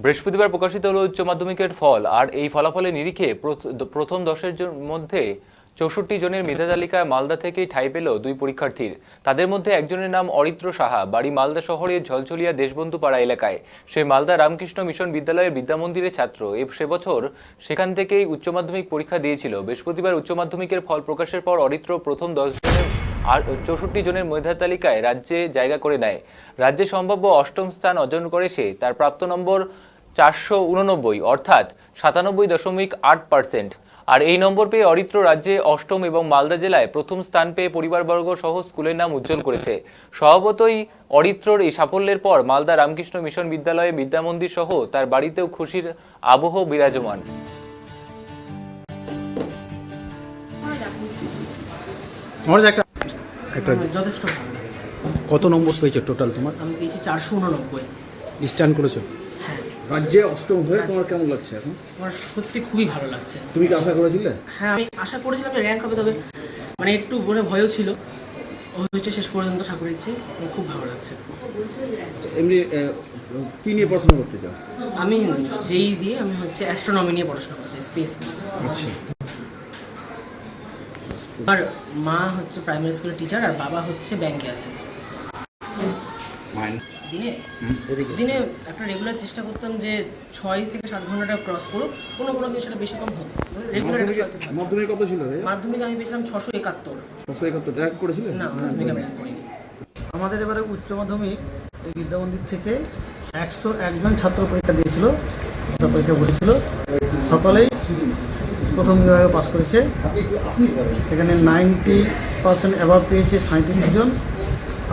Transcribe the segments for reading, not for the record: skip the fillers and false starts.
বৃহস্পতিবার প্রকাশিত হলো উচ্চ মাধ্যমিকের ফল। আর এই ফলাফলের নিরিখে প্রথম 10-এর মধ্যে 64 জনের মেধা তালিকায় মালদা থেকেই ঠাঁই পেল দুই পরীক্ষার্থীর। তাদের মধ্যে একজনের নাম অরিত্র সাহা, বাড়ি মালদা শহরের ঝলঝলিয়া দেশবন্ধু পাড়া এলাকায়। সে মালদা রামকৃষ্ণ মিশন বিদ্যালয়ের বিদ্যামন্দিরের ছাত্র। সে বছর সেখান থেকেই উচ্চ মাধ্যমিক পরীক্ষা দিয়েছিল। বৃহস্পতিবার উচ্চ মাধ্যমিকের ফল প্রকাশের পর অরিত্র প্রথম 10 জনের আর 64 জনের মেধা তালিকায় রাজ্যে জায়গা করে নেয়। রাজ্যে সম্ভাব্য অষ্টম স্থান অর্জন করে সে। তার প্রাপ্ত নম্বর 489, অর্থাৎ 97.8%। আর এই নম্বর পেয়ে অরিত্র রাজ্যে অষ্টম এবং মালদা জেলায় প্রথম স্থান পেয়ে পরিবারবর্গ সহ স্কুলের নাম উজ্জ্বল করেছে। স্বভাবতই অরিত্রর এই সাফল্যের পর মালদা রামকৃষ্ণ মিশন বিদ্যালয়ে বিদ্যামন্দির সহ তার বাড়িতেও খুশির আবহ বিরাজমান। যথেষ্ট ভালো। কত নম্বর পেয়েছো টোটাল তোমার? আমি পেয়েছি 489। স্ট্যান্ড করেছো? হ্যাঁ। রাজ্যে অষ্টম হয়ে তোমার কেমন লাগছে এখন? আমার সত্যি খুবই ভালো লাগছে। তুমি কি আশা করেছিলে? হ্যাঁ, আমি আশা করেছিলাম যে র্যাঙ্ক হবে, তবে মানে একটু মনে ভয়ও ছিল। হয়েছে শেষ পর্যন্ত, ঠাকুরের ইচ্ছে। খুব ভালো লাগছে। এমনি কি নিয়ে পড়াশোনা করতে চাও? আমি যেই দিয়ে আমি হচ্ছে অ্যাস্ট্রোনমি নিয়ে পড়াশোনা করছি, স্পেস নিয়ে। আচ্ছা, আর মা হচ্ছে প্রাইমারি স্কুলের টিচার, আর বাবা হচ্ছে ব্যাংকে আছে। দিনে দিনে একটা রেগুলার চেষ্টা করতাম যে 6 থেকে 7 ঘন্টাটা ক্রস করুক, কোনো দিন সেটা বেশি কম হতো। রেগুলার মাধ্যমিক কত ছিল? মাধ্যমিক আমি পেয়েছিলাম 671। 671 র্যাঙ্ক করেছিলে? না, মাধ্যমিক আমি র্যাঙ্ক করিনি। আমাদের এবারে উচ্চ মাধ্যমিক এই বিদ্যামন্দির থেকে 101 জন ছাত্র পরীক্ষা দিয়েছিল, পরীক্ষা বসেছিল। সকলেই প্রথম বিভাগে পাস করেছে। সেখানে 90% অ্যাভাব পেয়েছে 37 জন,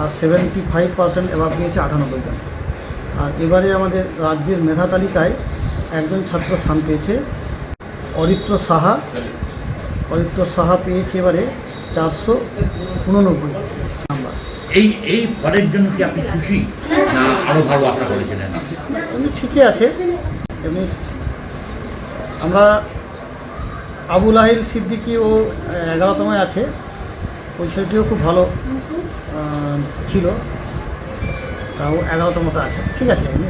আর 75% অ্যাভাব পেয়েছে 98 জন। আর এবারে আমাদের রাজ্যের মেধা তালিকায় একজন ছাত্র স্থান পেয়েছে, অরিত্র সাহা। অরিত্র সাহা পেয়েছে এবারে 489 নাম্বার। এই ফলের জন্য কি আপনি খুশি, না আরো ভালো আশা করেছিলেন? এমনি ঠিকই আছে। এমনি আমরা আবুল আহিল সিদ্দিকি ও 11তমে আছে, ওই ছেলেটিও খুব ভালো ছিল, ও 11তমতে আছে। ঠিক আছে এমনি।